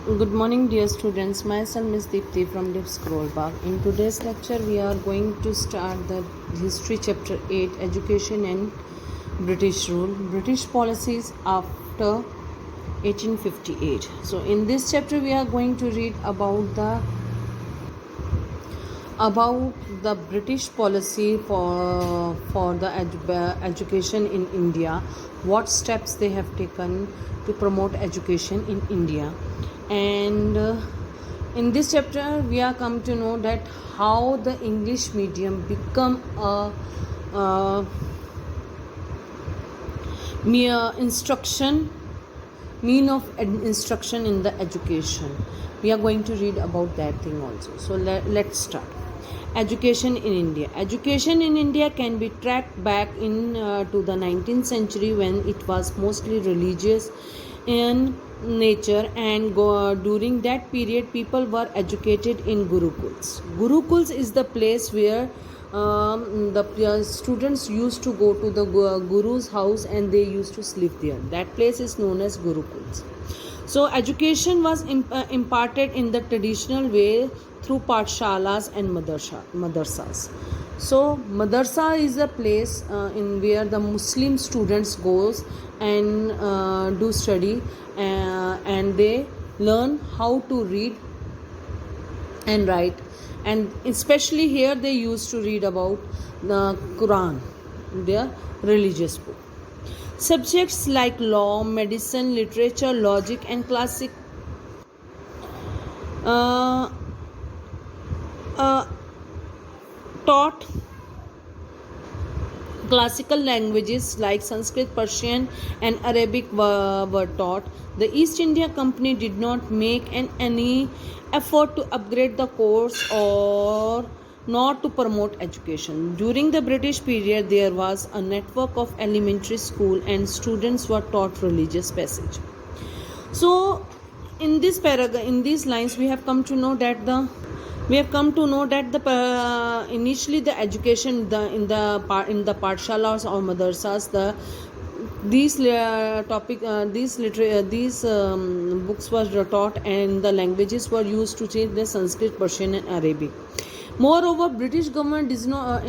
Good morning, dear students. Myself Miss Deepti from Deep Scroll Bar. In today's lecture, we are going to start the History Chapter 8, Education and British Rule, British Policies after 1858. So, in this chapter, we are going to read about the British policy for the education in India, what steps they have taken to promote education in India, and in this chapter we are come to know that how the English medium become a mere mean of instruction in the education. We are going to read about that thing also. So let's start. Education in India. Education in India can be tracked back to the 19th century, when it was mostly religious in nature, and during that period people were educated in gurukuls. Gurukuls is the place where the students used to go to the guru's house and they used to sleep there. That place is known as gurukuls. So education was imparted in the traditional way through pathshalas and madrasas. So madrasa is a place in where the Muslim students goes and do study, and they learn how to read and write, and especially here they used to read about the Quran, their religious book. Subjects like law, medicine, literature, logic, and classic uh, taught. Classical languages like Sanskrit, Persian, and Arabic were taught. The East India Company did not make any effort to upgrade the course or not to promote education. During the British period, there was a network of elementary school and students were taught religious passage. So, in this paragraph, in these lines, we have come to know that the initially the education in the pathshalas or madrasas, these books were taught, and the languages were used to change the Sanskrit, Persian, and Arabic. Moreover, British government is not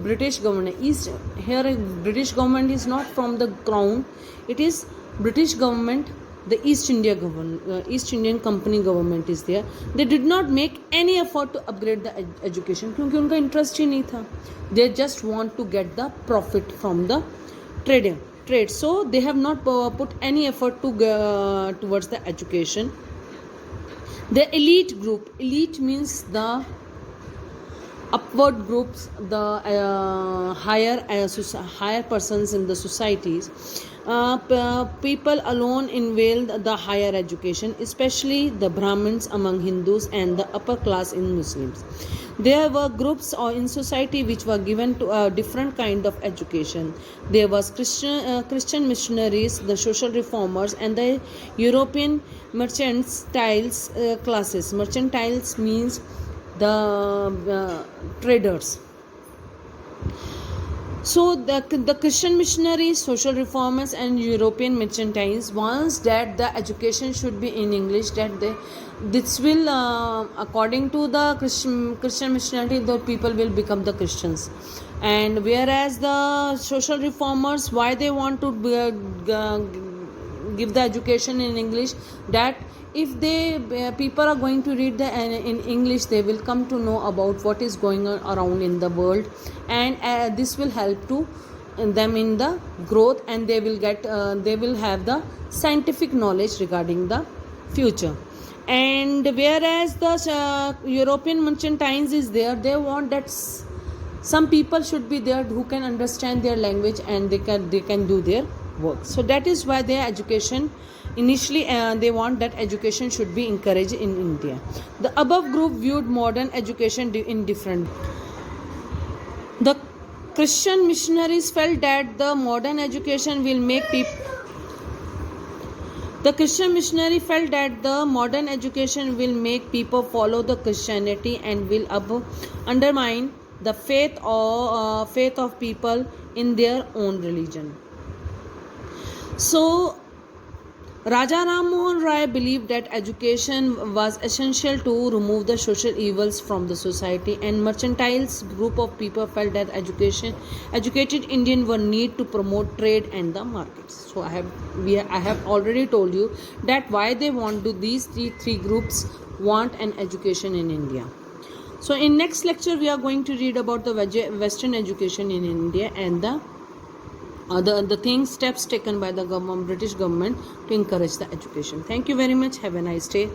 British government is here. British government is not from the crown; it is British government. The East Indian Company government is there. They did not make any effort to upgrade the education, क्योंकि उनका interest ही नहीं था. They just want to get the profit from the trade. So they have not put any effort towards the education. The elite group. Elite means the upward groups, the higher persons in the societies. People alone availed the higher education, especially the Brahmins among Hindus and the upper class in Muslims. There were groups in society which were given to a different kind of education. There was Christian missionaries, the social reformers, and the European mercantile classes. Mercantiles means the traders. So the Christian missionaries, social reformers, and European merchantiles wants that the education should be in English. This will according to the Christian missionary, the people will become the Christians. And whereas the social reformers, why they want to give the education in English, that if people are going to read in English, they will come to know about what is going on around in the world, and this will help to them in the growth, and they will have the scientific knowledge regarding the future. And whereas the European mercantines is there, they want that some people should be there who can understand their language and they can do their work. So that is why their education initially they want that education should be encouraged in India. The above group viewed modern education in different. The Christian missionaries felt that the modern education will make people. The Christian missionary felt that the modern education will make people follow the Christianity and will undermine the faith of people in their own religion. So Raja Ram Mohan Rai believed that education was essential to remove the social evils from the society, and mercantiles group of people felt that educated Indian were need to promote trade and the markets. So I have already told you that why they want to these three groups want an education in India. So in next lecture we are going to read about the Western education in India and the things steps taken by the government, British government, to encourage the education. Thank you very much. Have a nice day.